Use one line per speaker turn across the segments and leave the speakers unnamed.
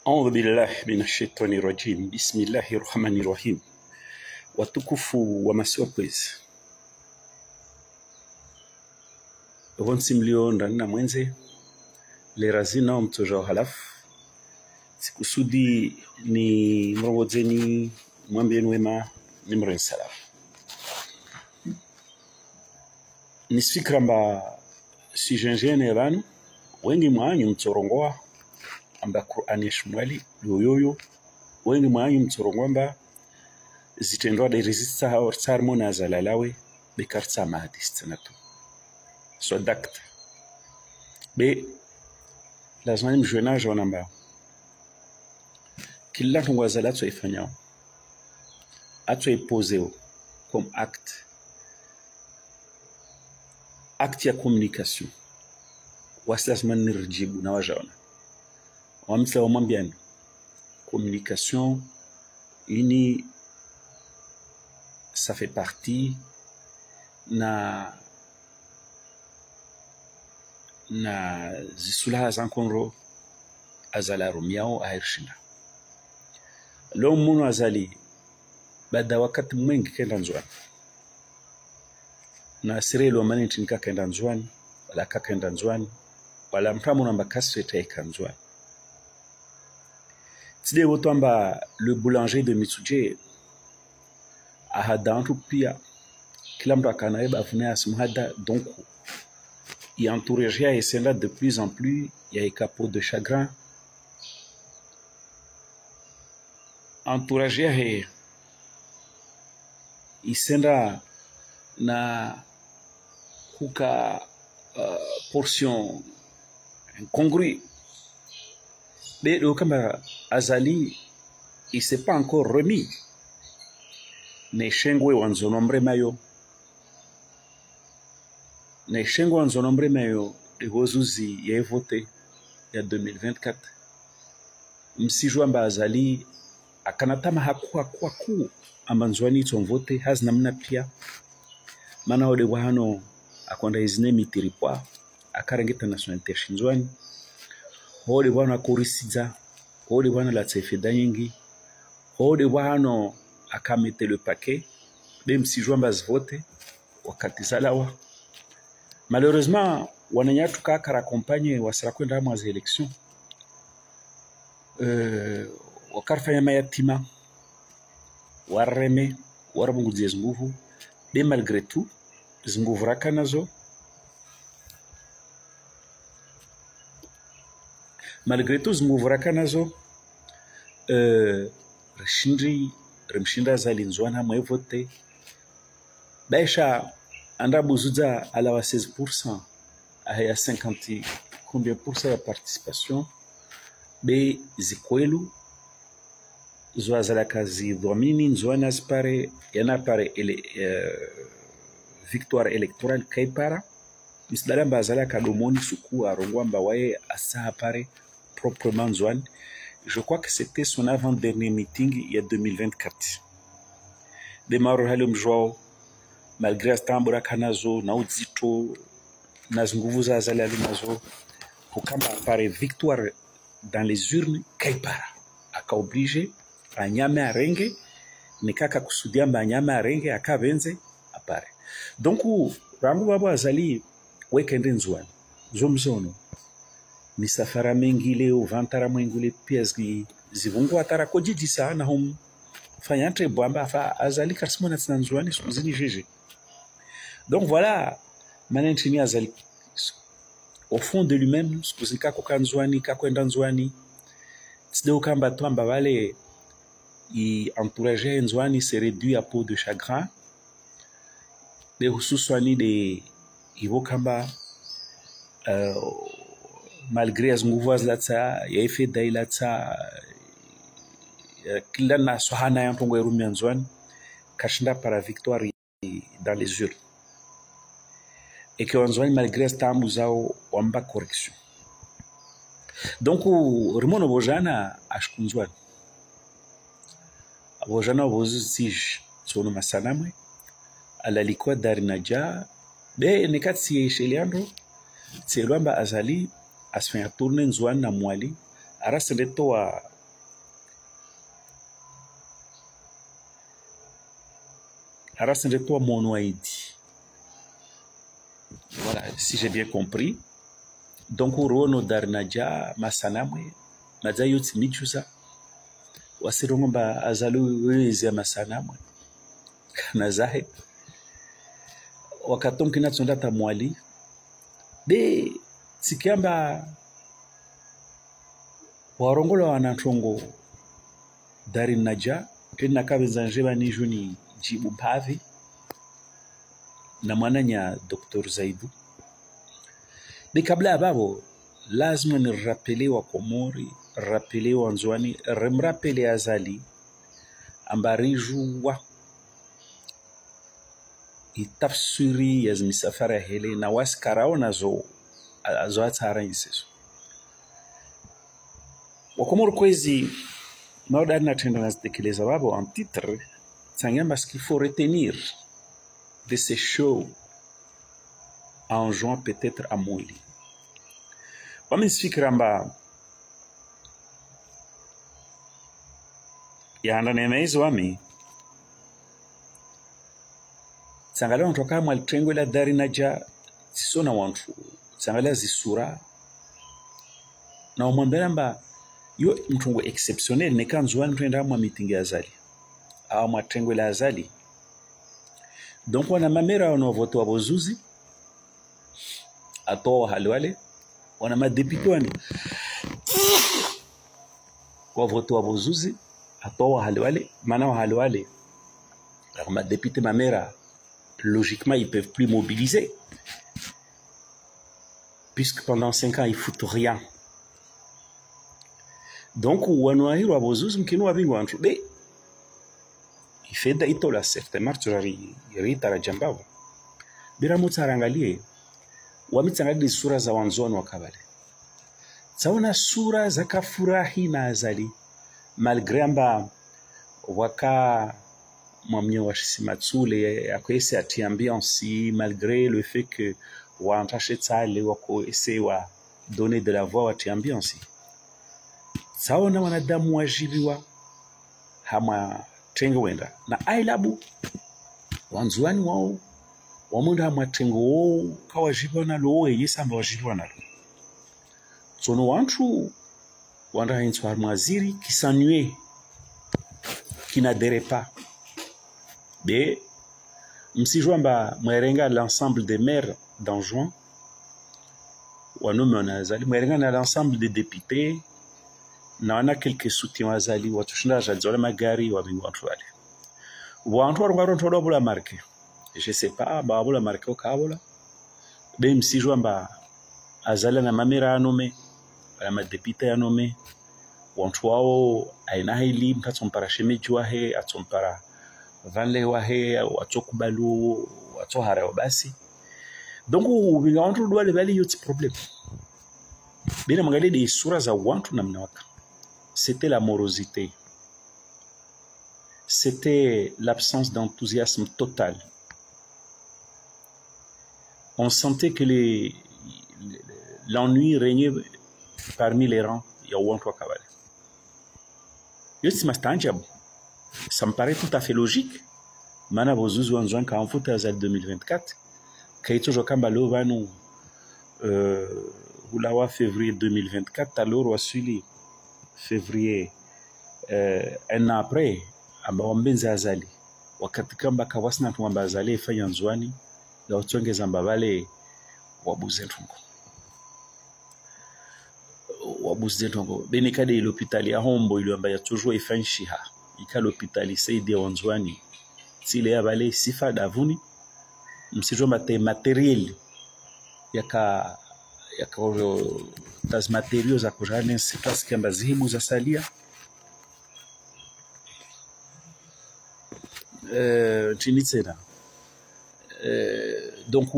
أعوذ بالله من الشيطان الرجيم بسم الله الرحمن الرحيم watukufu wa Masokwe's vonsi mlio ndani na mwenze lerazina mtoja halafu sikusudi ni mrongozeni mwambieni wema ni mren salam nisifikira mba sijenjene banu wengi mwanyu mtorongoa amba Qur'ani shimwali yoyoyo wengi mwanyu mtorongoa mba zitendwa de resista ha ortsar mona zalalawe bekartsa mahadistinatu sodakt be lazima mjwenaje wanamba kila tungwazala tsoifanyao atsoipozeo comme acte ya communication wasilazima nirjibu na wajaona wamsa wamwambiani communication ini ça fait partie na zisulaha zankonro azala rumiao ahirshinda lo munu azali baada wakati mwingi kenda nzwani na sirelo manenti nika kenda nzwani wala kakenda nzwani wala mtamu namba kasweta ikanzwani tide wotamba le boulanger de Mitsuje ahadantu pia kila mtu akanaeba afune asimhada donc il entourage et c'est là de plus en plus il y a des capots de chagrin entourage et isenda na kuka portion incongrue mais le kamba azali il s'est pas encore remis ne shengwe wanzonombre mayo ne shengwe wanzonombre mayo egozuzi ya vote ya 2024 msijua mba azali akanatama hakuwa amanzwani tsomvote hazina mna pia mana ode wahano akonda izine mitiripwa akarengeta nationalité shinzwani ode wana korisiza ode wana la tsefeda nyingi ode wahano akamete le paquet même si jouamba vote wakati salawa malheureusement wananyatu kaka raccompagne wasara kwenda mwa za election wakarfanya mayatima wareme warabunguzie nguvu be malgré tout nguvu rakanazo malgré tout nguvu rakanazo remshinda zalinzwana mwevote baisha anda buzuza ala wa 16% aya 50 combien pourcent ya participation be zikwelu zwazala kazi dhamini nzwana spare yana pare victoire électorale kaipara misdala bazala kadomoni suku arongwa mbawaye asa pare proprement nzwana. Je crois que c'était son avant-dernier meeting il y a 2024. De Marohalum Joao, malgré Astambura Kanazo, Nauzito, Naznguvuza Zalalumazo, pour quand apparaît victoire dans les urnes, Kaipara, aka obligé, à Nyame Arenge, Nekaka Kusudiamba Nyame Arenge, aka Venze, apparaît. Donc, Rambu Babu Azali, Wekenden Zouan, Zomzono. Misafara mengi leo vantara mwengule pia zivungu atara kojiji sana hum fayantre bwamba fa azali karsimona tsanzwani suzini jeje. Donc voilà manentini azali au fond de lui-même suzika kokanzwani kakwenda nzwani tsideo kamba twamba wale i entourage nzwani se réduit à peau de chagrin de hususwani de ivokamba malgré as nguvu zlatsa yaife dailatsa kila na sohana ya mtongo erumi anzwan kashinda para victoire dans les urnes et que anzwan malgré stambu zao wamba correction donc rimono bojana ashkunzwan bojana bozij sono masanamwe ala likwa darinaja be nekatsi sheliandro tselwamba azali asfanya tourne nzwana na mwali araseleto wa Arasende toi monoïdi. Voilà, si j'ai bien compris. Donc, Rono Darnaja, Masanamwe, Mazayut Michusa, Wasirongomba Azalu Wizia Masanamwe, Nazahe, Wakaton Kinatsundata Mwali, de Sikiamba Warongola Wanatrongo Darinaja, Kenakabizanjeba Nijuni Jibu Pavi, na mwananya Dr. Zaidu. De kabla ya babo, lazima ni rappele wa Komori, rappele wa Nzwani, remrapele azali, ambarijua itafsiri ya misafara hele na waskarao na zo atara inseso. Wa Komori kwezi, maudari na tenda na zitekeleza babo en titre, tsangamba ce qu'il faut retenir de ces shows en juin peut-être à Mouli. Wamesifikira mba yanda nena hizo wami tsangalia wantu kama alitrengo la dari naja sisona wantu tsangalia zisura na umwambela mba yo mtungo exceptionnel nekanzwa ntenda mwa meeting ya azali au mwa trengo la azali. Donc wana mamera wana voto wabozuzi atoa haliwale wana madepite wani kwa voto wabozuzi atoa haliwale mana haliwale alors madepite mamera logiquement ils peuvent plus mobiliser puisque pendant 5 ans ils foutent rien. Donc wanwahiro wabozuzi mkinu wabingu wantu de ifeda itola certain marturari ritara jambao bila mutarangalie wamitsangalie sura za wanzoni wa kabale tsaona sura za kafurahi na azali malgré amba waka mwamnyo wa Simatsule akwese ati ambiance malgré le fait que wantashe tsale wako ese wa donner de la voix wa ambiance tsaona wanadamu wajibiwa hama tengo wenda na ailabu wanzuani wao wamunda matengo wao kawajibiwa nalo yesamba wajibiwa nalo sono wantu wanda hinswar mwaziri qui s'ennuie qui n'adhérait pas mais msijwamba mwerenga l'ensemble des maires d'Anjouan wanome wanazali mwerenga na l'ensemble des députés na wana quelques soutiens wazali watushinda jadzole magari wa bingu watu wale wantu warungaro ntodo bula marque je sais pas ba bula marque okabola be msijwa mba azala na mamera anome na madepite anome wantu wao aina hili mtatsompara shemeji wahe atsompara vanle wahe watsokubalu watsohara basi donc ubinga wantu dwale bali yoti problem bina mangalie des sura za wantu namna waka. C'était la morosité. C'était l'absence d'enthousiasme total. On sentait que l'ennui régnait parmi les rangs. Ça me paraît tout à fait logique. Mana bozuzu wanzwan ka mfuta ya 2024. Kaito jokamba lo banu hulawa février 2024 alors wasuli février un an après ambao mbenza azali wakati kamba kawasina tuamba azali ifanya nzwani ya utongeza mbabale wabuze ntongo benikade l'hôpital ya Hombo iliamba ya toujours ifanshiha ika l'hôpital Saidi ya nzwani sile ya bale sifa davuni msijo matériel yaka tas matériaux za kujane sitas kamba zihimu za salia tinitsena donc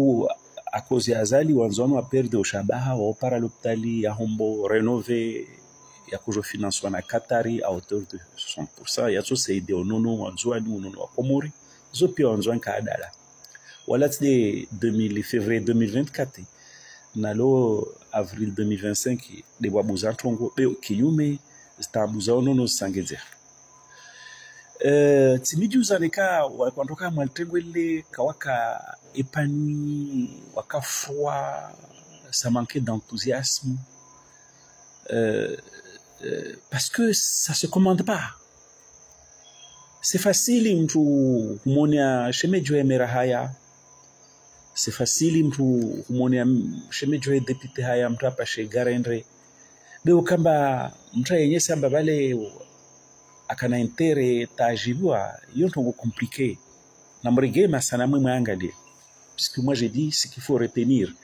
à cause ya azali wanzoni wa perde ushabaha wa opara l'hôpital ya Hombo rénové ya kujo financement na Qatari à hauteur de 60% ya chose aide onono wanzoni onono wa Komori zo pia wanzoni ka adala wala tde février 2024 nalo avril 2025 de wabuza ntongo be kinyume zitabuza onono sangezera timijuza nika wakondoka mwaltengo ile kawaka épanoui waka foi, ça manquait d'enthousiasme parce que ça se commande pas. C'est facile mtu humonia shemejo ya mera haya, c'est facile mtu humonia shemejo ya depute haya mtu hapa shegarendre beo kamba mtu yenye samba bale akana intere tajibwa yontongo compliqué na mrigema sana mwe angalie, puisque moi j'ai dit ce qu'il faut retenir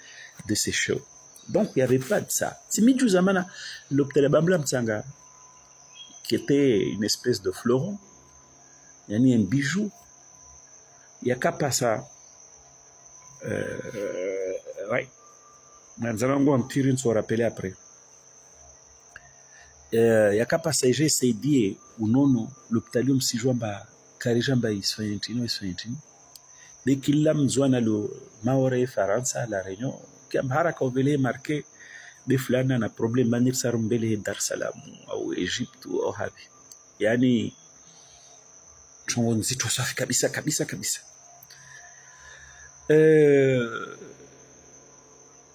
de ces shows. Donc il y avait pas de ça. Timidou zamana l'hôpital Bambla Mtsanga qui était une espèce de fleuron, yani un bijou, il y a qu'à passer ouais, nous allons en tirer une se rappeler après. Yaka passager saidie unono l'hôpitalium si joamba karijamba isfayentino de kila mzwana lo maore faransa la réunion kam haraka vele marqué de fulana na problème manir sarumbele Dar es Salaam au Egypte au habi, yani chongo nzito safi kabisa kabisa kabisa.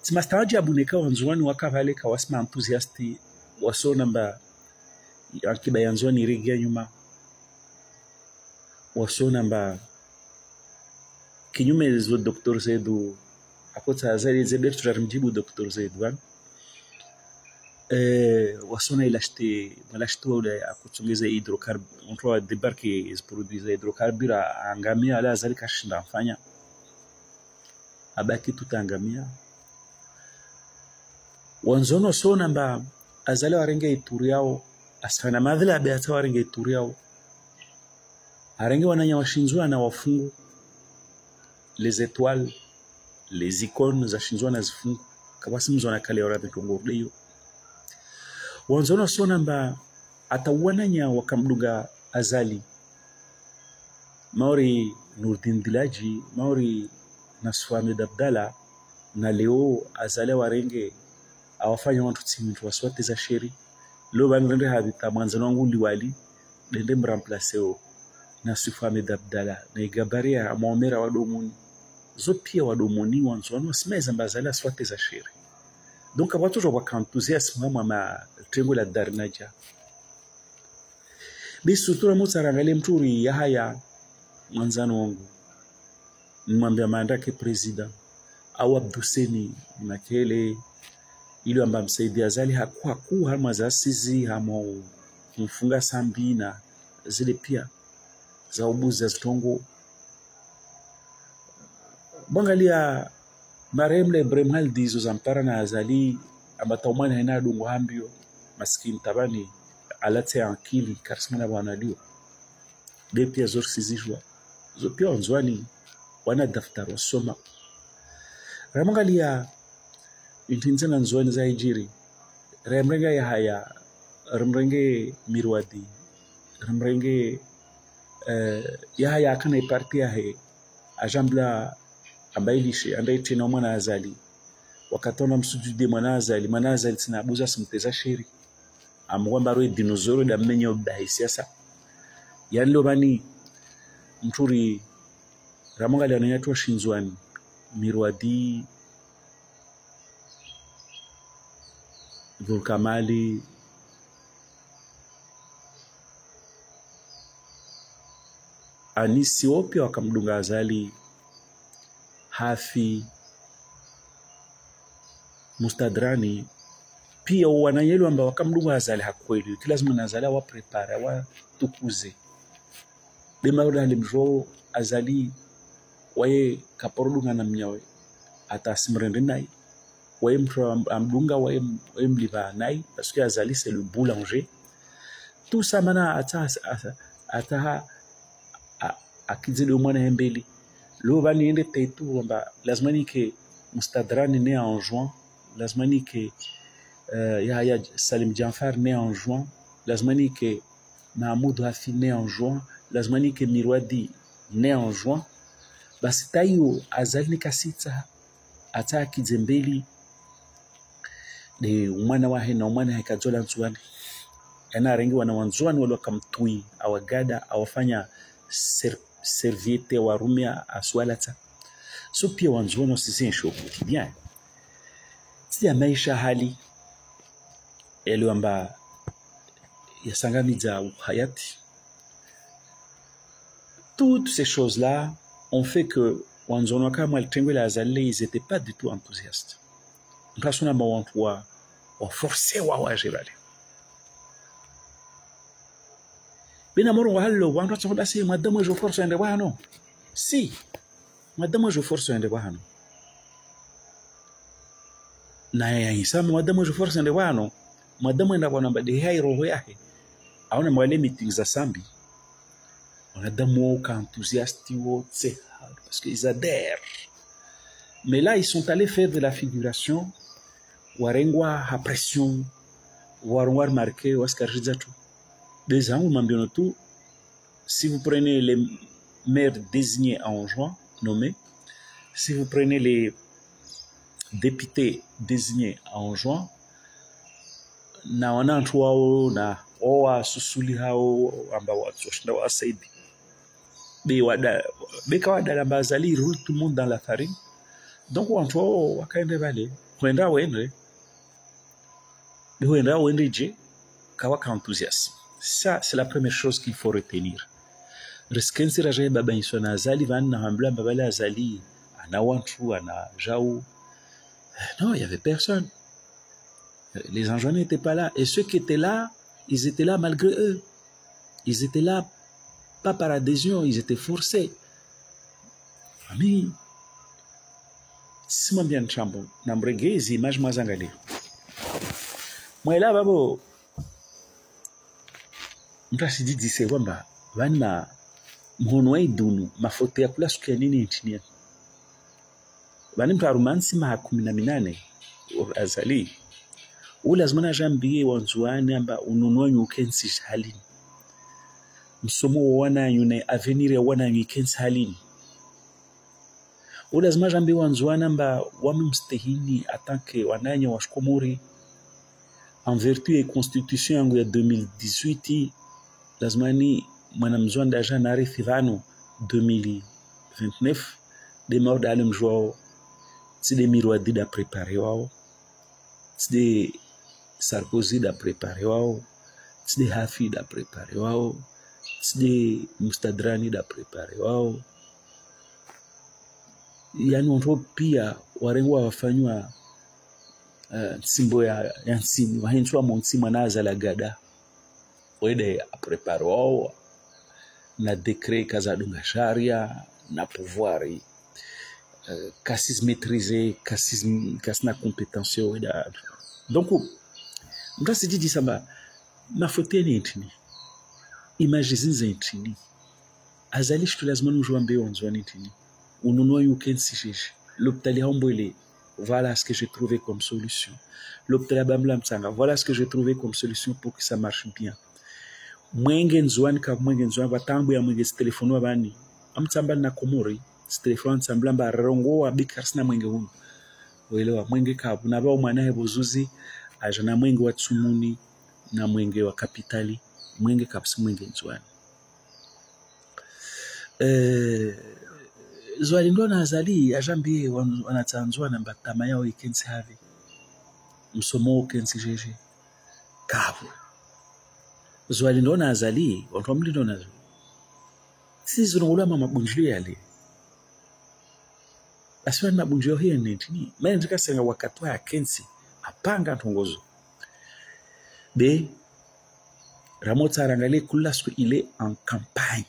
Timastaji abuneka wanzwani wakavale kawasma enthousiasti waso namba akiba yanzwani rigia nyuma waso namba kinyume zo Dr. Zaidu akota azali zebe tutarmjibu Dr. Zaidu wan wasona ilashte malashto wala akutsongeza hydrocarbure on débarquer is produire hydrocarbure angamia ala azali kashinda mfanya abaki tutangamia wanzono so namba azali warenge ituriao asfana madhila beata warenge ituriao arenge wananya washinzwa na wafungu les étoiles les icônes za shinzwa na zifungu kabasi mzona kale ora bitongordeyo wanzono so namba atawananya wakamduga azali Mauri Nurdin Dilaji Mauri Nasfami Dabdala na leo azali warenge awafanya watu timintu waswate za sheri lo bangrende habita mwanzano wangu liwali dende mramplaceo na Sufami Dabdala na igabaria amomera wadomuni zo pia wadomuni wanzwano wasimeza mbazala swate za sheri. Donc avoir toujours waka enthousiasme moi ma trengo la darnaja bisutura mutsarangale mturi ya haya mwanzano wangu nimwambia maandake president au Abduseni makele ili amba msaidia azali hakuwa ku harma za sizi hamo mfunga sambi na zile pia za ubuzi za zitongo bangalia maremle Bremhal dizo zampara na azali amataumani haina dungu hambio maskini tabani alate ankili karismana wanalio de pia zor sizijwa zo pia onzwani wana daftaro soma ramangalia intinzana nzwani za ijiri remrenga ya haya remrenge mirwadi remrenge ya haya kana iparti ya he ajambla ambailishe andaite na mwana azali wakatona msujude mwana azali tinabuza simteza sheri amwamba ro dinosaure da menyo bahisi sasa yani lo bani mturi ramangali ananyatwa shinzwani mirwadi Vulkamali Anisi opia wakamdunga azali Hafi Mustadrani pia wananyelu amba wakamdunga azali hakweli kilazima nazala wa prepare wa tukuze dema ula limjo azali wae kaporudunga na mnyawe atasimrende nai wae mtu amdunga wae mliba nai parce que azali c'est le boulanger tout ça mana ata akizidi mwana hembeli lo bani ende taitu wamba lazimani ke Mustadrani né en juin lazimani ke Yahya Salim Janfar né en juin lazimani ke Mahmoud Hafi né en juin lazimani ke Mirwadi né en juin basi tayo azali kasita ata akizembeli de mwana wahe na mwana hekazola nsuani Yana rengi wanawanzuani wale wakamtui awagada awafanya serviete warumia aswalata. So pia wanzuani wasisi nshokuti bien. Tia maisha hali yale amba yasangamiza hayati. Toutes ces choses-là ont fait que wanzuani wakamaalitengwe la azali, ils n'étaient pas du tout enthousiastes. Nkasuna mawantu wa forcé wa wajibale. Bina moro wahalo wantu tsoda si madamo je force ende wano. Si madamo je force ende wano. Na ya isama madamo je force ende wano. Madamo enda wana bade hai roho yake. Aona mwale meetings za sambi. Wanadamu ka enthousiaste wote parce qu'ils adhèrent. Mais là ils sont allés faire de la figuration. Warengwa ha pression. Warengwa marqué waskarjizatu. Des ans, si vous prenez les maires désignés en juin, nommés, si vous prenez les députés désignés en juin, na wanantu wao na owa susuli hao ambao watoshinda wasaidi beka la bazali roule tout le monde dans la farine. Donc wantu wao wakaende vale kwenda wende je kawaka enthousiasme. Ça, c'est la première chose qu'il faut retenir. Riskensi rajaye baba insona azali vanna hambla babala azali ana wantu ana jaou. Non, il n'y avait personne. Les enjeux n'étaient pas là. Et ceux qui étaient là, ils étaient là malgré eux. Ils étaient là pas par adhésion, ils étaient forcés. Ami, si moi bien chambo, nambrege hizi images mazangali. Moi là babo mtasi dise kwamba vana mhono wa idunu mafoto ya kula siku ya nini nchini. Vani mtu arumansi ma 18 azali. Lazima jambie wanzuani amba ununua nyukensi halini. Msomo wana yune avenir ya wana nyukensi halini. Lazima jambie wanzuani amba wamemstehini atanke wananya washkomori en vertu et constitution yangu ya 2018 lazimani mwanamzwanda aja narithi vano 2029 de mort d'alim joao c'est des miroirs da préparer wao c'est des Sarkozy da préparer wao c'est des Hafi da préparer wao c'est des Mustadrani da préparer wao. Yani watu pia warengwa wafanywa simbo ya nsimi wahenchwa monsima naza la gada wede prepare wao na décret kazadunga sharia na pouvoir kasis maîtriser kasna compétence weda. Donc mtasi dit samba mafoteni ntini image zinze ntini azali shtu lazima nujwambe onzwani ntini ununua yukensi shishi l'hôpital homboile. Voilà ce que j'ai trouvé comme solution. L'hôpital Bamla Mtsanga, voilà ce que j'ai trouvé comme solution pour que ça marche bien. Mwenge nzwani ka mwenge nzwani batambu ya mwenge téléphone wabani. Amtsamba na komori, téléphone tsambla mba rongo wa bikars na mwenge hunu. Uelewa mwenge ka na bao mwanae bozuzi aja na mwenge wa Tsumuni na mwenge wa Kapitali, mwenge kapsi mwenge nzwani. Zwali ndo na azali ajambi wanatsanzwa na mbatama yao ikensi havi msomo kensi jeje kavu. Zwali ndo na azali watu wamli ndo nazo sisi tunulama mabunjio yale aswa na bunjio hiyo nini mimi ndikasenga wakati wa kensi apanga ntongozo be Ramota rangalie kula siku ile en campagne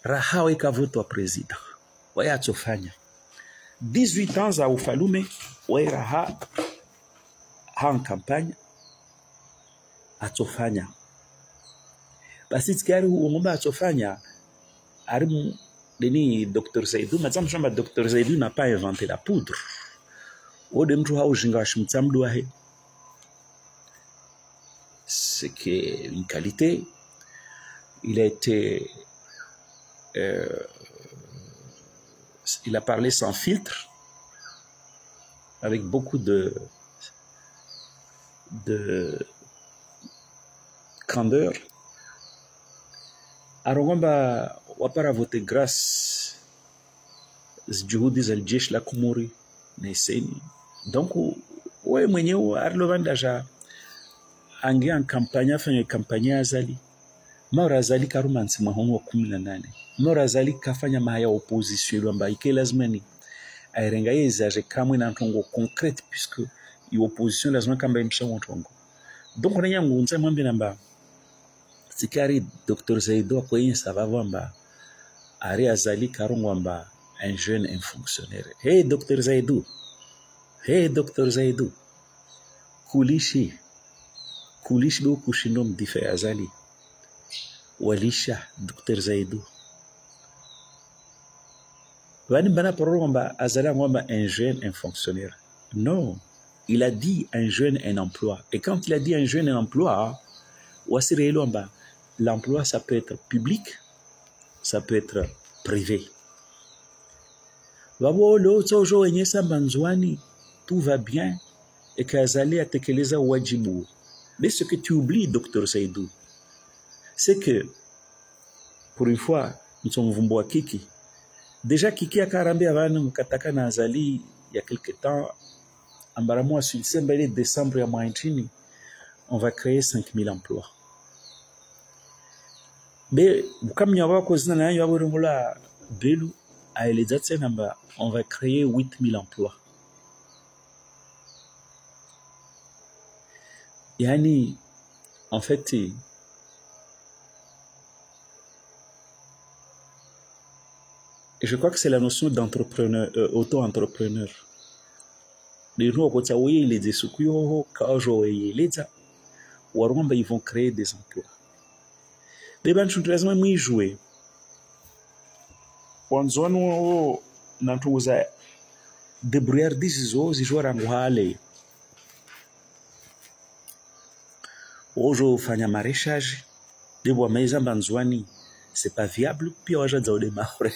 rahawe kavutwa president waya atofanya 18 ans za ufalume waya ha en campagne atofanya basi tikari ngomba atofanya arimu deni Dr Zaidou mazam shamba Dr Zaidou n'a pas inventé la poudre ode mtu haujinga washimtsamdu wahe c'est que une qualité. Il a été il a parlé sans filtre, avec beaucoup de candeur arongomba wapara vote grâce juhudi za jeshi la Komori na Iseni. Donc wewe mwenyewe arlovanda ja angia en campagne afanye campagne azali mara azali karuma nsima hono 18 mara azali kafanya mahaya opposition lwamba ike lazima ni airenga yezaje kamwe na ntongo concrète puisque i opposition lazima kamba imsha ntongo. Donc on yangu nza mwambi namba sikari Dr Zaidou kwenye sababu amba ari azali karongwamba un jeune, un fonctionnaire. Hey Dr Zaidou, hey Dr Zaidou, kulishi do kushindo mdife azali walisha Dr Zaidou wani bana parongwamba azali ngwamba un jeune, un fonctionnaire. Non, il a dit un jeune, un emploi. Et quand il a dit un jeune, un emploi, l'emploi ça peut être public, ça peut être privé. Tout va bien et qu'Azali a tekeleza wajibu. Mais ce que tu oublies, Dr Zaidou, c'est que pour une fois, nous sommes vumboa Kiki. Déjà Kiki a karambi avant kataka na Azali il y a quelque temps, en Baramou sur le décembre à Maïtini, on va créer 5000 emplois. Mais comme il y a on va créer 8000 emplois. Yani, en fait, je crois que c'est la notion d'entrepreneur, auto-entrepreneur. Les gens ils vont créer des emplois. Les gens qui vont jouer. Wanzwanu nantuza débrouillardise zo zijora ngwale. Ojo fanya maraîchage. Debo maiza banzwani c'est pas viable puis waja za odemaure.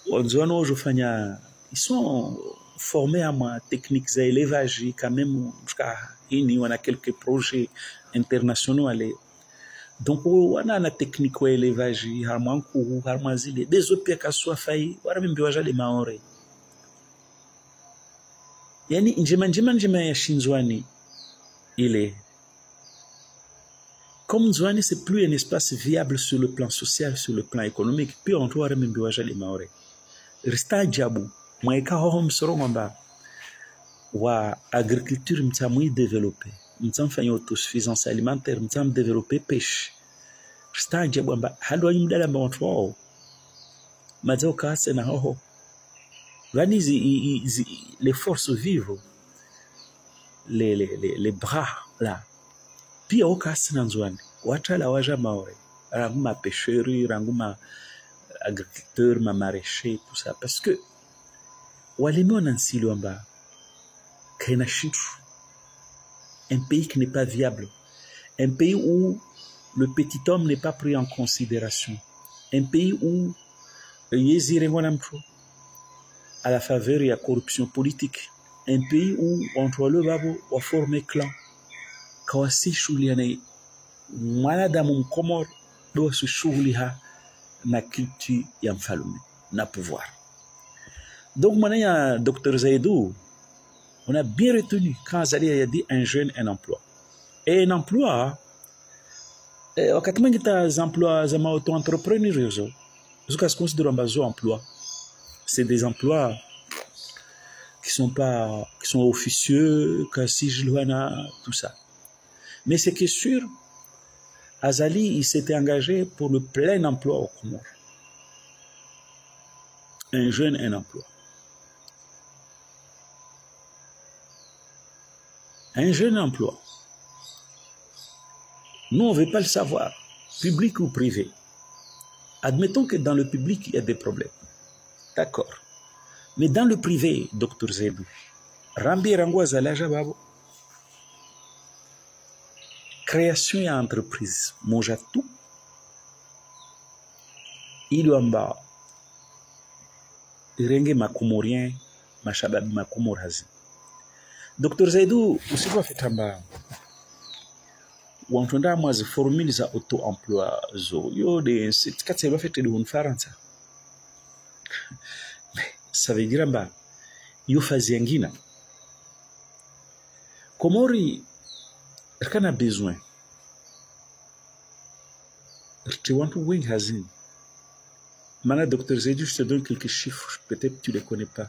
Wanzwanu ojo fanya ils sont formés à ma technique d'élevage quand même jusqu'à ini on a quelques projets internationaux aller. Donc on a la technique d'élevage harmanku harmazile des opia kaswa fai wara mimbi waja le maore. Yani njema ya Shinzwani il est comme Nzwani c'est plus un espace viable sur le plan social, sur le plan économique, puis on doit remember waja le maore. Resta jabu mwaika hoho msorongomba wa agriculture mtamui développer mtam fanya autosuffisance alimentaire mtam développer pêche resta jabu amba hado yimdala mba watu wao mazao kase na hoho vani les forces vives les bras là pia okase na Nzwani watala waja maore ranguma pêcherie ranguma agriculteur ma maraîcher tout ça parce que walimi wanansilo amba kaina shitu un pays qui n'est pas viable, un pays où le petit homme n'est pas pris en considération, un pays où à la faveur de la corruption politique, un pays où entre le babo on forme clan kawasi shuliane mwanadamu mkomor do su shuliha na culture ya mfalume na pouvoir. Donc maintenant Dr Zaidou on a bien retenu quand Azali a dit un jeune, un emploi. Et un emploi, wakati mwingi ta emplois za auto-entrepreneur yozo. Zuka considérons bazo emploi. C'est des emplois qui sont officieux, Kasijluana, tout ça. Mais c'est que sûr, Azali, il s'était engagé pour le plein emploi au Comores. Un jeune, un emploi. Un jeune emploi. Nous, on ne veut pas le savoir, public ou privé. Admettons que dans le public, il y a des problèmes. D'accord. Mais dans le privé, Dr Zaidou, Rambi Rangwa Zalaja Babo, création et entreprise, Mojatou, Iluamba, Irenge Makomorien, Mashababi Makomorazi. Dr. Zaidou, usiku afitamba wantunda mwazi formule za auto-emploi zo yo de katse ba fete de Faransa. Ça veut dire bah yo fazi ngina. Komori kana besoin. Tu want to wing hazin. Mana Dr. Zaidou, je te donne quelques chiffres, peut-être tu les connais pas.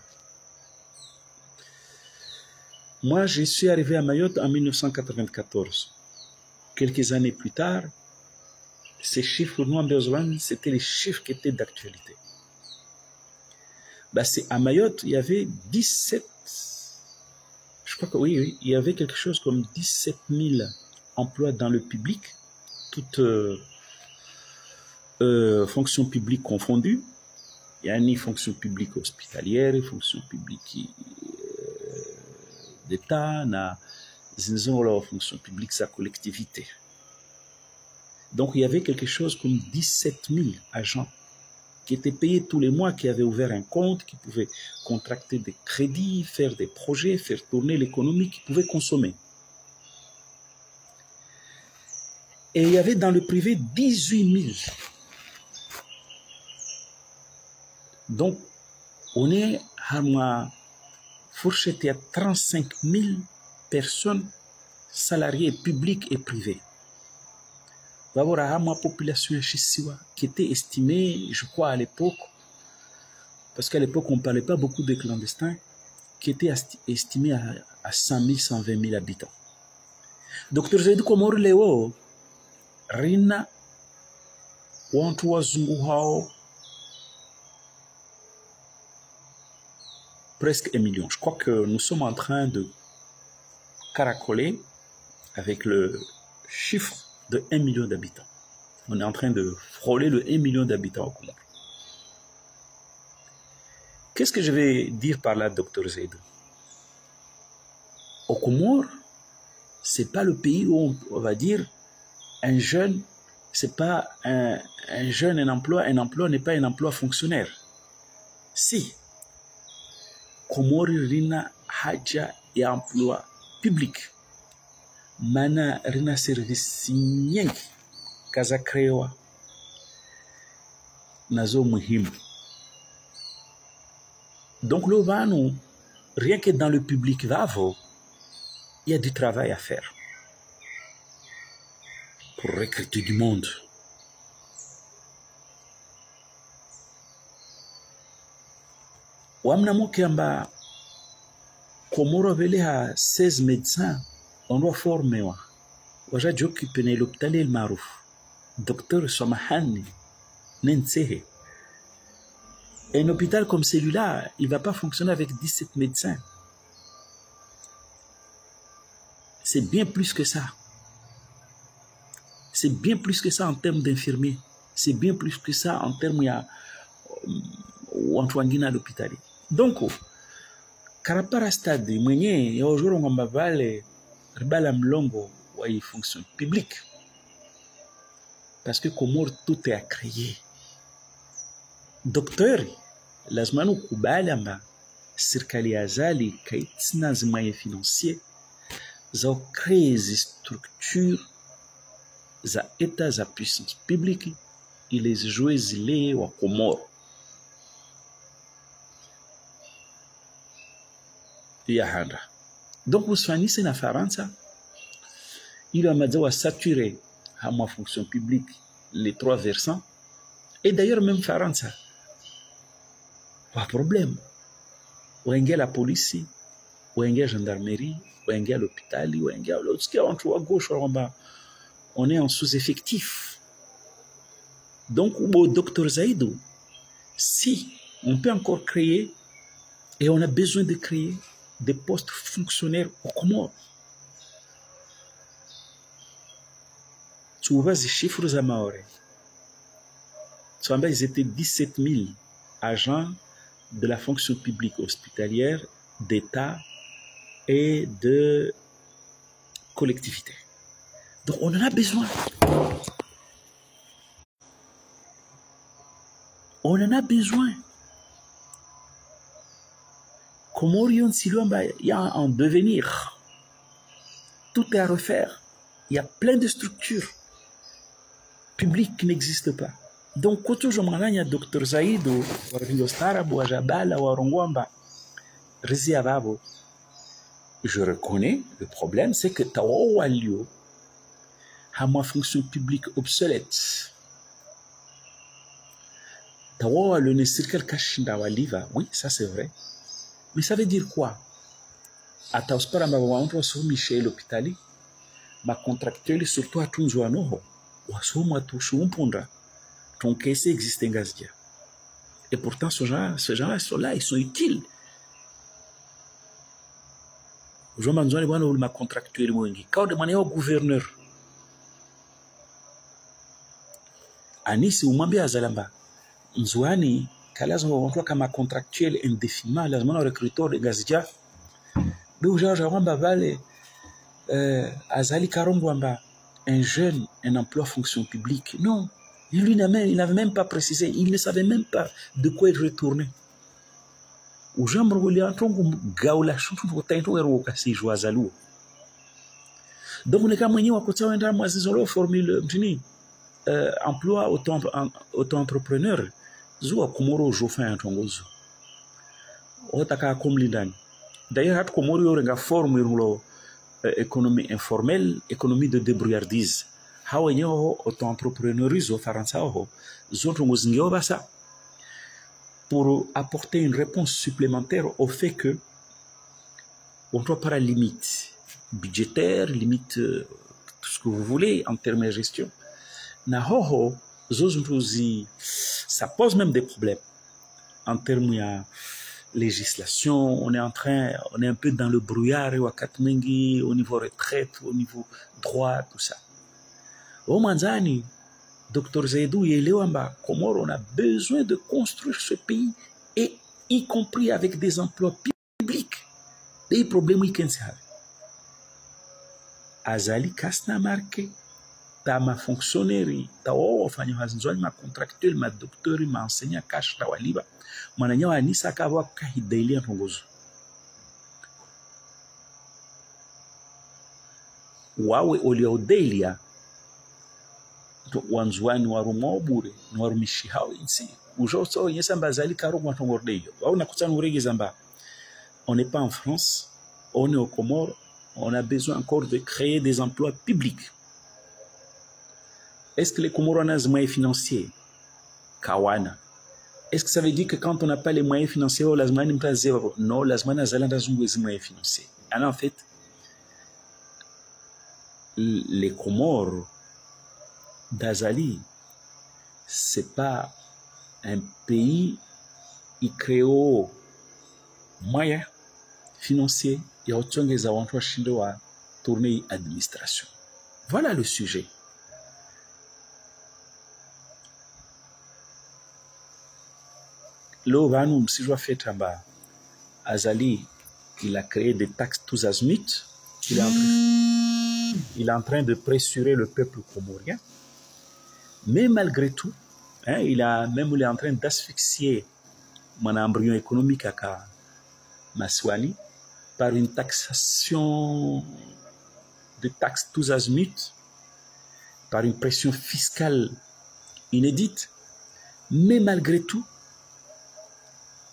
Moi, je suis arrivé à Mayotte en 1994. Quelques années plus tard, ces chiffres, nous, en Bezoan, c'était les chiffres qui étaient d'actualité. Bah, à Mayotte, il y avait 17, je crois que oui, il y avait quelque chose comme 17 000 emplois dans le public, toutes fonctions publiques confondues. Il y a une fonction publique hospitalière, une fonction publique d'État, na la fonction publique, sa collectivité. Donc il y avait quelque chose comme 17 000 agents qui étaient payés tous les mois, qui avaient ouvert un compte, qui pouvaient contracter des crédits, faire des projets, faire tourner l'économie, qui pouvaient consommer. Et il y avait dans le privé 18 000. Donc, on est à ma fourchette à 35 000 personnes salariées publiques et privées. D'abord, à ma population qui était estimée, je crois à l'époque, parce qu'à l'époque on ne parlait pas beaucoup de clandestins, qui était estimée à 100 000, 120 000 habitants. Dr. Zaidou Komori leo, Rina, wantu wazungu hao, presque 1 million. Je crois que nous sommes en train de caracoler avec le chiffre de 1 million d'habitants. On est en train de frôler le 1 million d'habitants au Comore. Qu'est-ce que je vais dire par là, Dr. Zaidou? Au Comore, c'est pas le pays où on va dire un jeune, c'est pas un jeune, un emploi n'est pas un emploi fonctionnaire. Si, Komori rina haja ya emploi public. Mana rina service nyingi kaza krewa nazo muhimu. Donc le vanu, rien que dans le public vavo, il y a du travail à faire pour recruter du monde. Wamna mokamba Komoro vele ha 16 médecins on doit former wa waja j'occupe na l'hôpital el marouf docteur Somahani Nensehe. Un hôpital comme celui-là, il ne va pas fonctionner avec 17 médecins. C'est bien plus que ça. C'est bien plus que ça en termes d'infirmiers. C'est bien plus que ça en termes à l'hôpital. Donc, Karapara stade, mwenye ya ojoro ngamba vale ribala mlongo wa y fonction publique. Parce que Komoro tout est à créer. Docteur, lazima ukubali amba serikali ya zali kaitsina zimaye financier za créer des structures za état za puissance publique et les jouer zile wa Komoro. Donc, vous soignez na Faransa, il a dit à saturer à ma fonction publique les 3 versants. Et d'ailleurs, même Faransa, pas de problème. Ou est la police, ou est la gendarmerie, ou est l'hôpital, ou est l'autre, à gauche, on est en sous-effectif. Donc, au docteur Zaidou, si on peut encore créer, et on a besoin de créer, des postes fonctionnaires au Comores. Tu vois ces chiffres à Maoré. Tu vois, ils étaient 17 000 agents de la fonction publique hospitalière, d'État et de collectivité. Donc on en a besoin. On en a besoin. Comorion Siluamba, il y a un devenir. Tout est à refaire. Il y a plein de structures publiques qui n'existent pas. Donc, quand je m'en Dr Zaïdo, ou Jabala, ou Rongwamba, je reconnais le problème, c'est que Tawa Walio a une fonction publique obsolète. Tawa le circle Kashinda Waliva, oui, ça c'est vrai. Mais ça veut dire quoi? À Taospara, ma sur Michel l'hôpital, ma contractuelle surtout à Tunzuanoho, ou à Souma Touchoumponda, ton caisse existe en Gazdia. Et pourtant, ces gens-là sont là, ils sont utiles. Je m'en souviens de ma contractuelle, quand de manière au gouverneur, Anis ou Mambia Zalamba, Nzouani, Kalazmo, on voit comme ma contractuelle indéfiniment, lazmano recruteur de Gazdia, Bouja Jaramba Vale, Azali Karongwamba, un jeune, un emploi fonction publique. Non, lui n'avait même pas précisé, il ne savait même pas de quoi il retournait. Ou jambe roulé en tronc gaula choutou pour teinto et rokasi joazalou. Donc on est comme nous à côté on a moi formule emploi auto-entrepreneur zo akumoro jo fa ntongozo. Otaka komlindani. D'ailleurs hat komoro yo renga formule économie informelle, économie de débrouillardise. Hawenyo auto-entrepreneurisme faransa ho zo ntongozingo basa. Pour apporter une réponse supplémentaire au fait que on doit pas la limite budgétaire, limite tout ce que vous voulez en termes de gestion. Ça pose même des problèmes en termes de législation. On est un peu dans le brouillard au niveau retraite, au niveau droit, tout ça. Au Manzani, Dr Zaidou et Léwamba, Comore, on a besoin de construire ce pays, et y compris avec des emplois publics. Des problèmes week-end. Azali Kasna marqué, ta ma fonctionnaire, ta wafanya hazizwani ma contractuel, ma docteur, ma enseignant cash ta waliba, mananya wa nisa kawa kahidaili ya tongozo. Wawe oliodelia, wanzwani warumo bure warumishi hao insi ujo so yesa mbazali karo kwa tongordeyo au nakutana uregi zamba. On n'est pas en France, on est aux Comores, on a besoin encore de créer des emplois publics. Est-ce que les Comores ont des moyens financiers? Kawana. Est-ce que ça veut dire que quand on n'a pas les moyens financiers, non, la zone azalanda zungu les moyens financiers. Alors en fait, les Comores d'Azali, c'est pas un pays qui crée moyens financiers et autant des avantages chinois à tourner administration. Voilà le sujet. L'Ovanum, si je fais tamba, Azali, il a créé des taxes tous azimuts. Il est en train de pressurer le peuple comorien. Mais malgré tout, hein, il est en train d'asphyxier mon embryon économique à Maswali par une taxation de taxes tous azimuts, par une pression fiscale inédite. Mais malgré tout,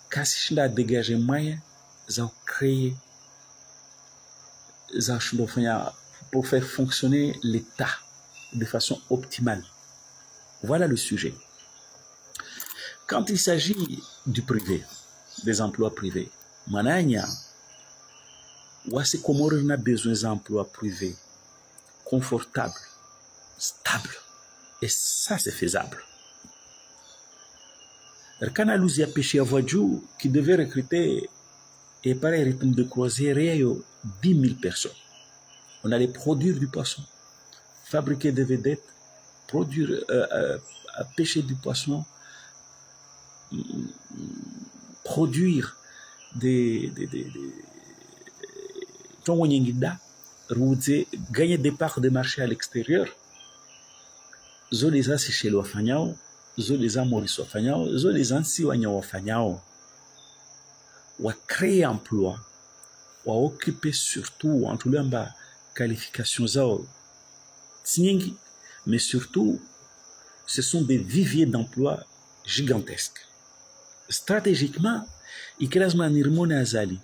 Kassichinda a dégagé moyen de créer pour faire fonctionner l'État de façon optimale. Voilà le sujet. Quand il s'agit du privé, des emplois privés, Manania, Ouassé Comore a besoin d'emplois privés confortables, stables. Et ça, c'est faisable. Rkana a pêché à Voidjou qui devait recruter, et par un rythme de croisière, 10 000 personnes. On allait produire du poisson, fabriquer des vedettes, produire, pêcher du poisson, produire des gagner des parts de marché à l'extérieur. Zoleza Sichel wafanyao, Zoleza Maurice wafanyao, Zoleza Nsi wanya wafanyao. wa créer emploi, wa occuper surtout en tout cas qualifications zao nyingi, mais surtout ce sont des viviers d'emploi gigantesques. Stratégiquement, ikilazima nirmone azali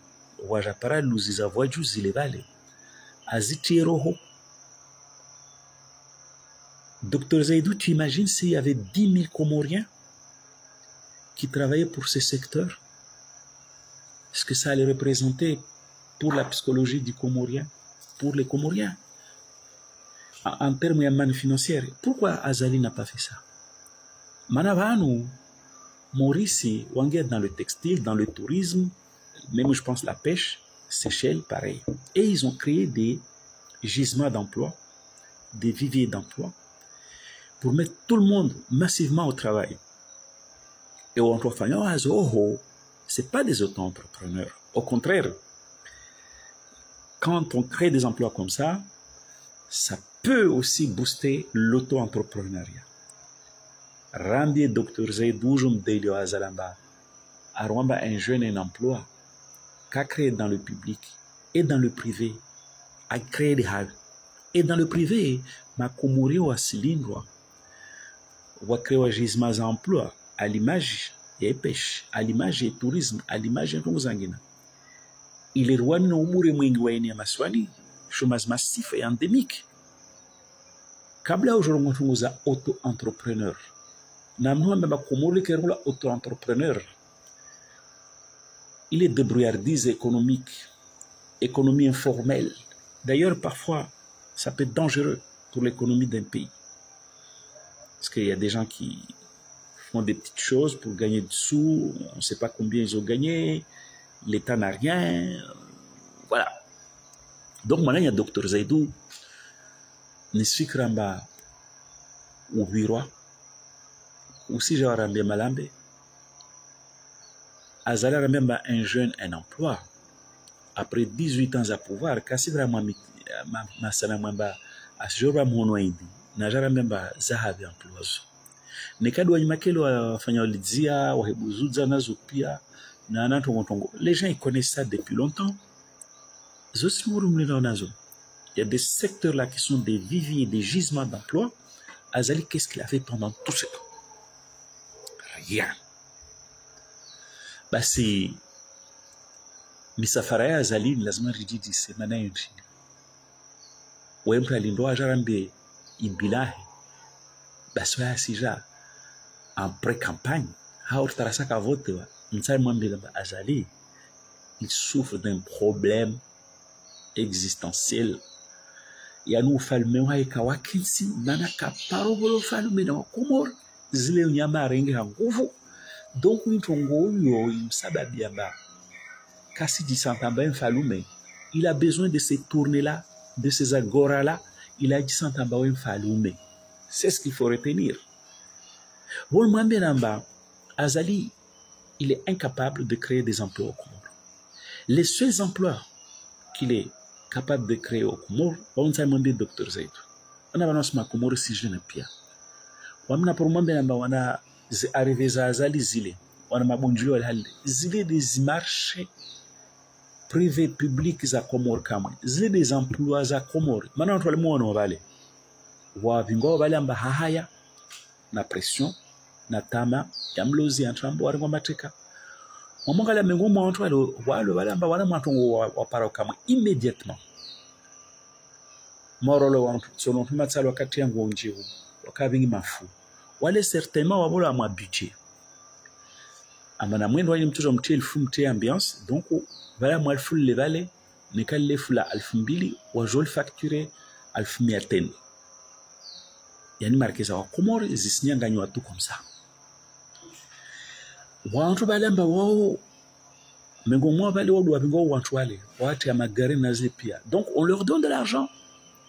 wajapara luziza voiju zile vale azitie roho. Docteur Zaidou, tu imagines s'il y avait 10 000 Comoriens qui travaillaient pour ce secteur, ce que ça allait représenter pour la psychologie du Comorien, pour les Comoriens, en termes financiers. Pourquoi Azali n'a pas fait ça? Manavanu, Maurice, Wanguet dans le textile, dans le tourisme, même je pense la pêche, Seychelles, pareil. Et ils ont créé des gisements d'emploi, des viviers d'emploi, pour mettre tout le monde massivement au travail. Et au entrepreneur, ce n'est pas des auto-entrepreneurs. Au contraire, quand on crée des emplois comme ça peut aussi booster l'auto-entrepreneuriat. Rambie Dr Zaidou Delio Azalamba, Arwamba un jeune un emploi, qu'a créé dans le public et dans le privé, a créé des halles. Et dans le privé, ma Komori ou Asilindwa, ou a créé un gisement d'emploi, à l'image et pêche, à l'image et tourisme, à l'image et Rosangina. Il est roi no umure mwingi wa eneo maswali, chômage massif et endémique. Kabla aujourd'hui on uza auto-entrepreneur. Na mhamba ba Komori kerula auto-entrepreneur. Il est débrouillardise économique, économie informelle. D'ailleurs, parfois, ça peut être dangereux pour l'économie d'un pays. Parce qu'il y a des gens qui font des petites choses pour gagner des sous, on ne sait pas combien ils ont gagné, l'État n'a rien, voilà. Donc maintenant, il y a Dr Zaidou, Nisfi Kramba, ou Huiroi, aussi Jawarambe Malambe, Azala Ramemba, un jeune, un emploi. Après 18 ans à pouvoir, kasi vraiment ma sana mwamba asijora mwono indi na jara memba zahabi emplois nekado wanymakelo wafanya walidzia wahebuzuza nazo pia na anatongotongo. Les gens ils connaissent ça depuis longtemps. Il y a des secteurs là qui sont des viviers, des gisements d'emploi. Azali, qu'est-ce qu'il a fait pendant tout ce temps? Rien. Bah c'est misafara ya Azali lazima rijiji semana nchini. Wempa lindo ajarambe ibilahi basi ya sija en pré-campagne hao tarasaka vote wa mtsai mwambile Azali il souffre d'un problème existentiel. Yanu falme wa ikawakinsi nana kaparo bolo falme na Komor zile nyama rengi nguvu. Donc nitongo yo imsababi amba kasi di santamba falume. Il a besoin de ces tournées-là, de ces agora-là. Il a dit santamba falume. C'est ce qu'il faut retenir. Bon, Mwambenamba, Azali, il est incapable de créer des emplois au Comore. Les seuls emplois qu'il est capable de créer au Comore, on s'est demandé Dr Zaidou. On a annoncé ma Comore si jeune pia. On a pour Mwambenamba, on a arrivé à Azali Zile. On a mabonjou al Zile des marchés privés publics à Comore kamwe. Zile des emplois à Comore. Maintenant, on va le vale. Wa vingo vale amba hahaya na pression na tama ya mlozi antrambo waringo mateka. Mwamongala mengo mwantu wale vale amba wana mwantu wa para kamwe immédiatement. Morolo wantu sono tumatsalo wakati yangu onjivu wakavingi mafu. Wale certainement wabola mwa budget. Amana mwendo wali mtoto mtie elfu mtie ambiance. Donc voilà moi le les vallées ne kal le fula alfumbili wa jol facturer alfumiaten. Yani marqué ça wa Komore zisnya nganywa tout comme ça. Wantu balamba wao mengo mwa vale wadu wabingo wantu wale wati ya magari na zipia. Donc on leur donne de l'argent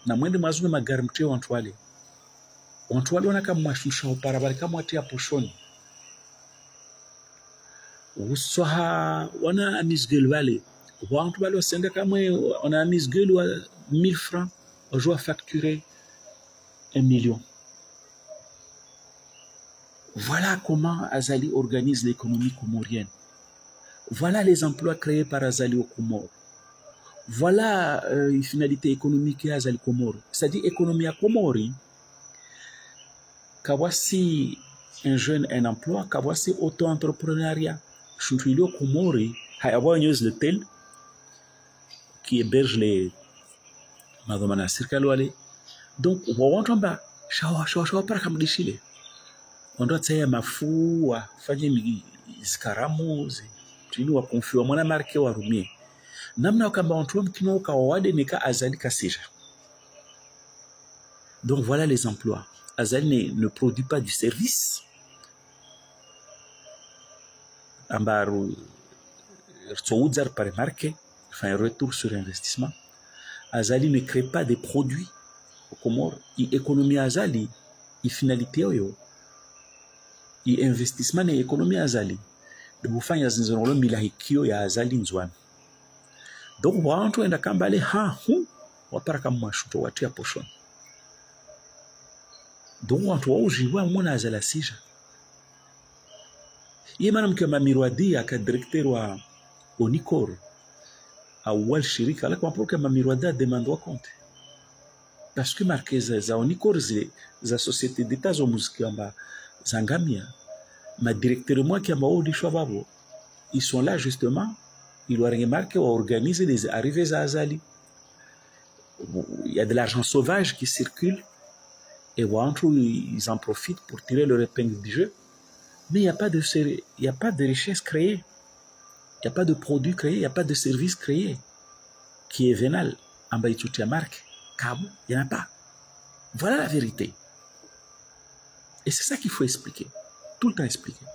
na mwende mazuna magari mtie wantu wale. Wantu wale wanaka mwashusha uparabali kama wati ya poshoni. Usoha wana amisgel vale. Wantu wale wasende kama wana amisgel wa 1000 francs. On doit facturer 1 million. Voilà comment Azali organise l'économie comorienne. Voilà les emplois créés par Azali au Comore. Voilà une finalité économique à Azali Comore. C'est-à-dire économie à Comori. Kawasi un jeune un emploi, Kawasi auto-entrepreneuriat. Chuntuilo Comori, Hayawa News le tel qui héberge les Madomana Circaloale. Donc, on va shawa para kamdishile. On doit dire mafua, fanye iskaramuzi. Tuni wa konfiwa mwana marke wa rumie. Namna wakamba ontuwa mkino kawawade nika Azali kasira. Donc voilà les emplois. Azali ne produit pas du service. Ambaru Tsouzar par marque, enfin un retour sur investissement. Azali ne crée pas des produits au Comore. Il économie Azali, il finalité yo. Il investissement et économie Azali. De vous faire un milahikio ya Azali nzwan. Donc wantu enda kambale ha hu wapara kama shuto watia poshon. Donc wantu waujiwa mwana Azala sija. Ye manam kama mirwadi aka directeur wa Onicor awal shirika la kwa proka mamirwada demandwa compte. Parce que marqué za Onicor za société d'état zo muziki amba zangamia ma directeur moi qui amba odi shwababo. Ils sont là justement, ils ont remarqué ou organisé des arrivées à Azali. Il y a de l'argent sauvage qui circule et ils en profitent pour tirer leur épingle du jeu. Mais il n'y a pas de richesse créée. Il n'y a pas de produit créé, il n'y a pas de service créé qui est vénal. En bas, il y a marque. Il n'y en a pas. Voilà la vérité. Et c'est ça qu'il faut expliquer. Tout le temps expliquer.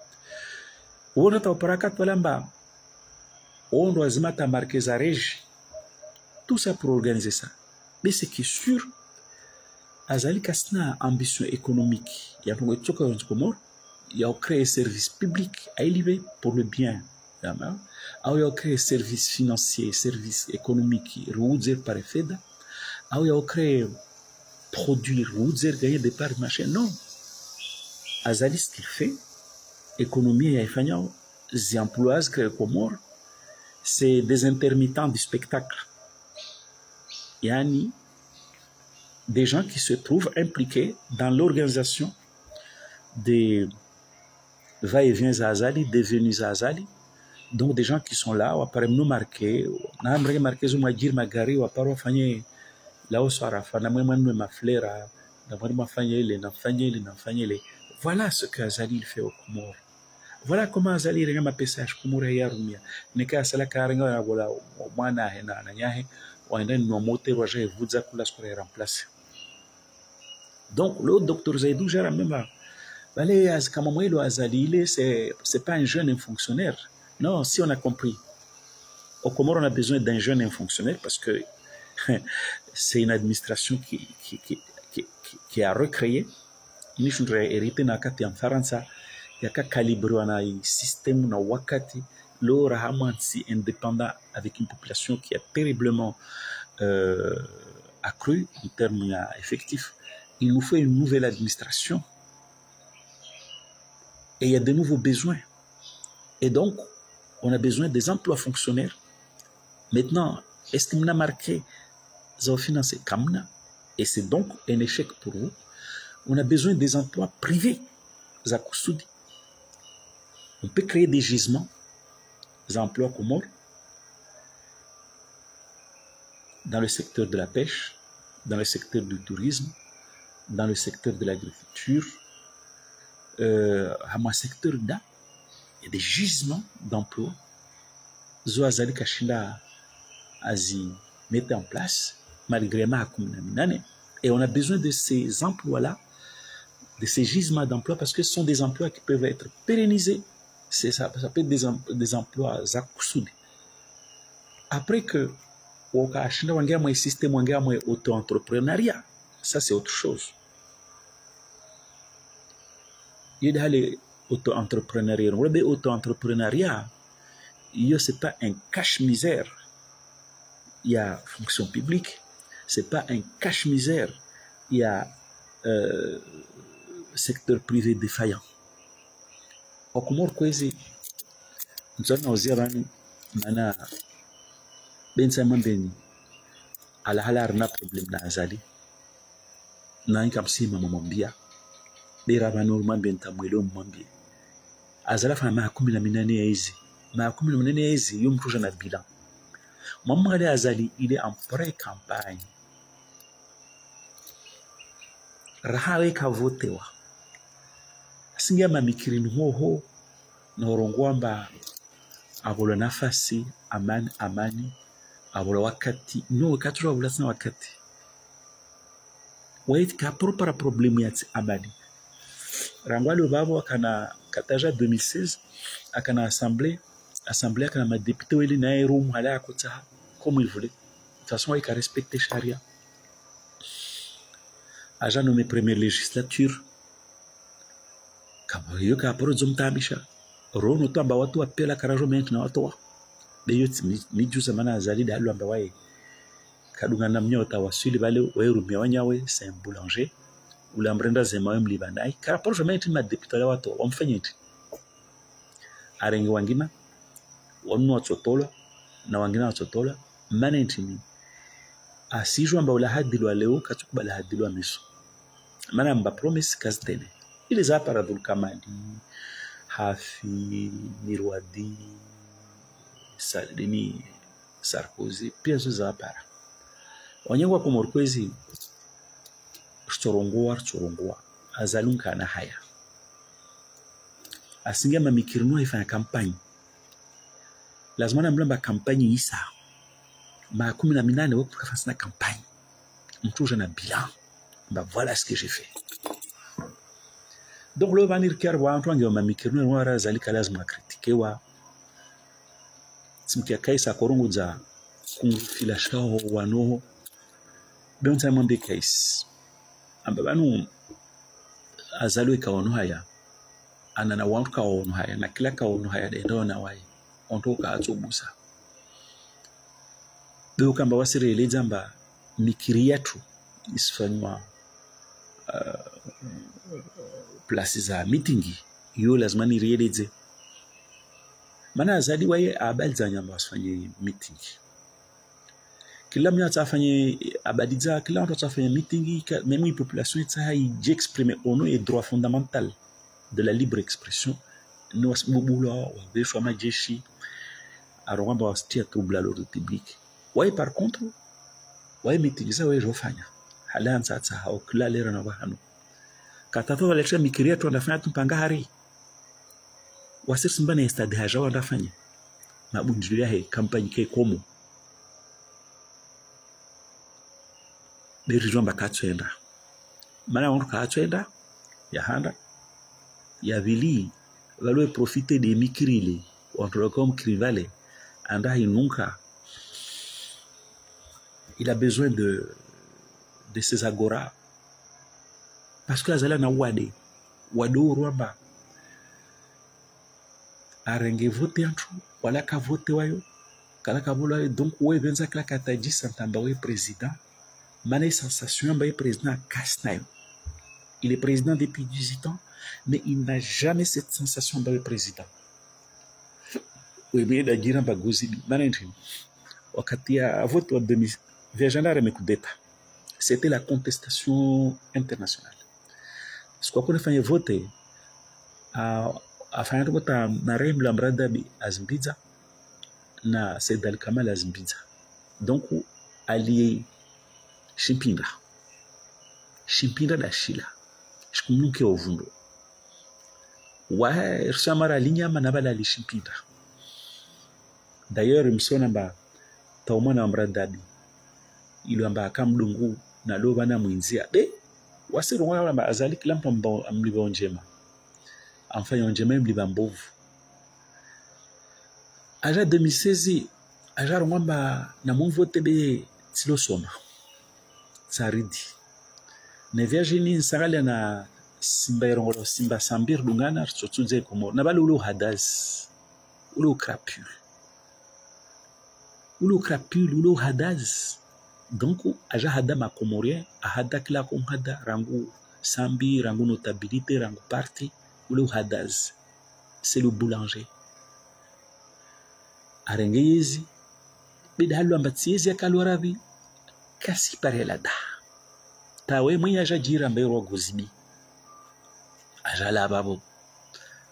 On a marqué sa régie. Tout ça pour organiser ça. Mais c'est qui est sûr, Azali Kasna ambition économique. Il y a il a créé un service public à élever pour le bien. Il a créé un service financier, service économique, par FED. Il a créé produit, gagner des parts de machin. Non. Azali, ce qu'il fait, économie et les emplois créés au Comore, c'est des intermittents du spectacle. Yani, des gens qui se trouvent impliqués dans l'organisation des va-et-vient à Azali, des venues à Azali. Donc, des gens qui sont là, ou apparemment nous marqués, on a marqué Zoumadir Magari, ou apparemment Fanyé, là où soit ma fleur, voilà ce qu'Azali fait au Comore. Voilà comment Azali regarde ma passage Comore ya Rumia. Nika sala karenga na bola mwana hena na nyahe waenda ni moteur wa j'ai vuza kula skole remplacer. Donc le docteur Zaidou gère même Balé kama mwelo Azali c'est pas un jeune fonctionnaire. Non, si on a compris. Au Comore on a besoin d'un jeune fonctionnaire parce que c'est une administration qui a recréé. Ni voudrais hériter na kati en France. Yaka calibré na système na wakati lo rahamansi indépendant avec une population qui a terriblement accru en termes effectifs. Il nous faut une nouvelle administration et il y a de nouveaux besoins et donc on a besoin des emplois fonctionnaires. Maintenant, est-ce que m'a marqué ça financer Kamna et c'est donc un échec pour vous. On a besoin des emplois privés. Zakusudi. On peut créer des gisements, des emplois Comores, dans le secteur de la pêche, dans le secteur du tourisme, dans le secteur de l'agriculture, à mon secteur là, il y a des gisements d'emplois. Zoazali Kachila Azi mettait en place, malgré ma minane. Et on a besoin de ces emplois-là, de ces gisements d'emplois, parce que ce sont des emplois qui peuvent être pérennisés. Ça peut être des emplois zakusudi. Après que on a un système auto-entrepreneuriat, ça c'est autre chose. Il y a les auto-entrepreneuriat. Le auto-entrepreneuriat, c'est pas un cache-misère. Il y a fonction publique. C'est pas un cache-misère. Il y a secteur privé défaillant. Au Comore, Nzana oziabani mana bensa mambeni ala halar na problem na azali na inkamsima mamwambia bera banur mambeni tamwelo mwambie azala fa ma 18 ya hizi ma 18 ya hizi yom tuja na bilan mamwale azali il est en pré-campagne rahawe ka votewa singia mamikirini ho na orongwamba abola nafasi amani abola wakati no wakati abola sana wakati wait ka propara problemu ya amani rangwalo babo kana kataja 2016 akana assemblée akana ma député weli na room hala akota comme il voulait de toute façon il a respecté charia aja nommé première législature kama hiyo ka pro zomtabisha rono tamba watu apela karajomenti na watu wa beyo mijuza mana azali dalu amba wae kadunga na mnyota wasili bale wairumia wanyawe c'est un boulanger ula mrenda zema mlibandai karajomenti ma député la watu wamfanyiti arengi wangina wanu watsotola na wangina watsotola manentini asijwa amba ula hadilwa leo katukubala hadilwa miso mana mba promise kazitene ili za para Abdul Kamali Hafi Mirwadi Salini Sarkozy pia zo za para wanyangwa kwa morkwezi chorongwa azalunka na haya asinga mamikirino ifanya kampani lazima na mlamba kampani isa ma 18 wapo kafanya kampani mtuja na bilan bah voilà ce que j'ai fait. Donc le vanir kerwa antwange wa mamikirino wara zalika lazima kritike wa simkia kaisa korongo za kungufila shao wanoho bonta mambe kais amba banu azalwe kawono haya anana wantu kawono haya na kila kawono haya ndo na wai ontoka atsobusa beo kamba wasire ile jamba mikiri yetu isifanywa place za meeting yo lazima ni rieleze mana azali waye abaliza nyamba wasifanye meeting kila mtu atafanye abaliza kila mtu atafanye meeting même population ita j'exprimer au nom et droit fondamental de la libre expression no wasibubula wabeshwa majeshi arongamba wastia trouble l'ordre public waye par contre waye meeting za waye jofanya halanza ata haokula lera na bahano katato walecha mikiria tu andafanya tumpanga hari wasisi mbana stade haja wandafanya mabundilia he kampani ke komo beri jomba katwenda mana wangu katwenda ya handa ya vili value profiter des mikirile entre comme crivale anda inunka il a besoin de ces agora parce que azala na wade rwamba arenge vote antu wala ka vote wayo kala ka bolo donc we benza kala kataji santamba we président mané sensation ba président Kasnayo il est président depuis 18 ans mais il n'a jamais cette sensation ba président we bien da gira baguzi manenti wakati ya vote wa 2000 viajana me coup d'état c'était la contestation internationale parce qu'on fait voter à faire un vote na Rahim Lamradabi Azimbiza na Said Al Kamal Azimbiza donc allié Chimpinda da Shila shikunuke ovundo wa irsamara linya manabala li Chimpinda d'ailleurs msona ba taumana Lamradabi ilo amba kamdungu na lo bana mwinzia wasiru wala azali kila mtu amliba njema amfanya njema mliba mbovu aja 2016 aja rongamba na mvote be tilo soma saridi ne Virginie nsagala na simba irongolo simba sambir dungana tsotsuze komo na bali ulo hadaz ulo crapule ulo hadaz donc aja hada makomorien ahada kila kom hada rangu sambi rangu notabilité rangu parti ou le hadaz c'est le boulanger arengezi bidalu ambatsiezi akalwarabi kasi parela da tawe mwenye ajajira mbero gozibi aja la babo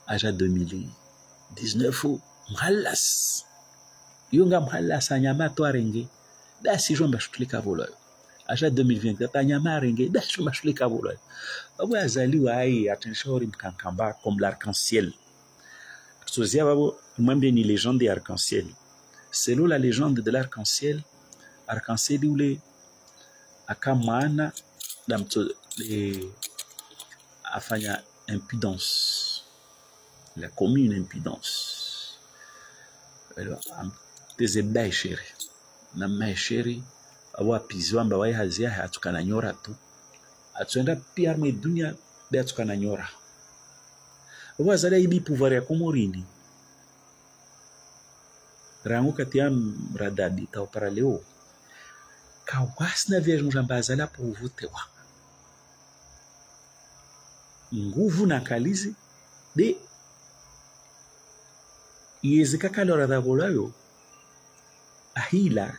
aja 2019 mhalas yunga mhalas anyama to arenge da si jomba shuklika volo aja 2020 tanyama arenge da jomba shuklika volo babo azaliwa ai atenshauri mkankamba comme l'arc-en-ciel tuzia babo mwambie ni légende ya arc-en-ciel. Selon la légende de l'arc-en-ciel, arc-en-ciel ule akamana afanya impudence, la commune impudence. Tezebda esheri na maesheri awa pizwamba wai hazia hatukana nyora tu atuenda pia arme dunia be atukana nyora awa zala ibi pouvoir ya komorini rango katia radabi tao para leo kawasna viajum jambazala povutewa nguvu na kalizi de yezeka kalora da volayo ahila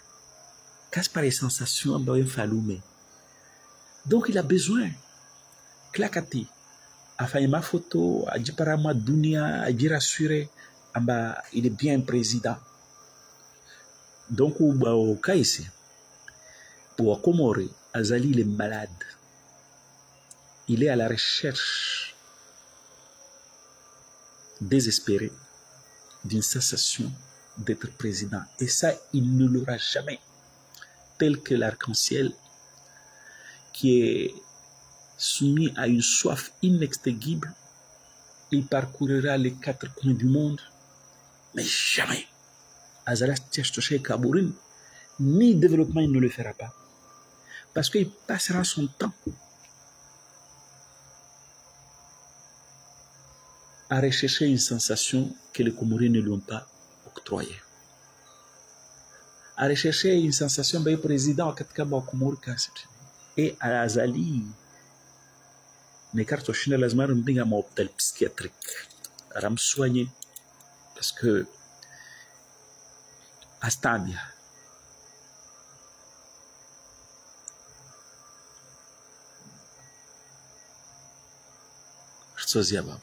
casse par les sensations ba falume donc il a besoin klakati afanya mafoto ajipara ma dunia ajirassurer amba il est bien président. Donc au cas ici pour Komori Azali il est malade, il est à la recherche désespérée d'une sensation d'être président et ça il ne l'aura jamais, tel que l'arc-en-ciel qui est soumis à une soif inextinguible. Il parcourira les 4 coins du monde, mais jamais Azala Tchestoché Kabourin, ni développement il ne le fera pas. Parce qu'il passera son temps à rechercher une sensation que les Comoriens ne lui ont pas octroyée. À rechercher une sensation ben président et à Azali mes cartes chine lazima mbinga ma hôpital psychiatrique ram soigner parce que à stadia Sozia baba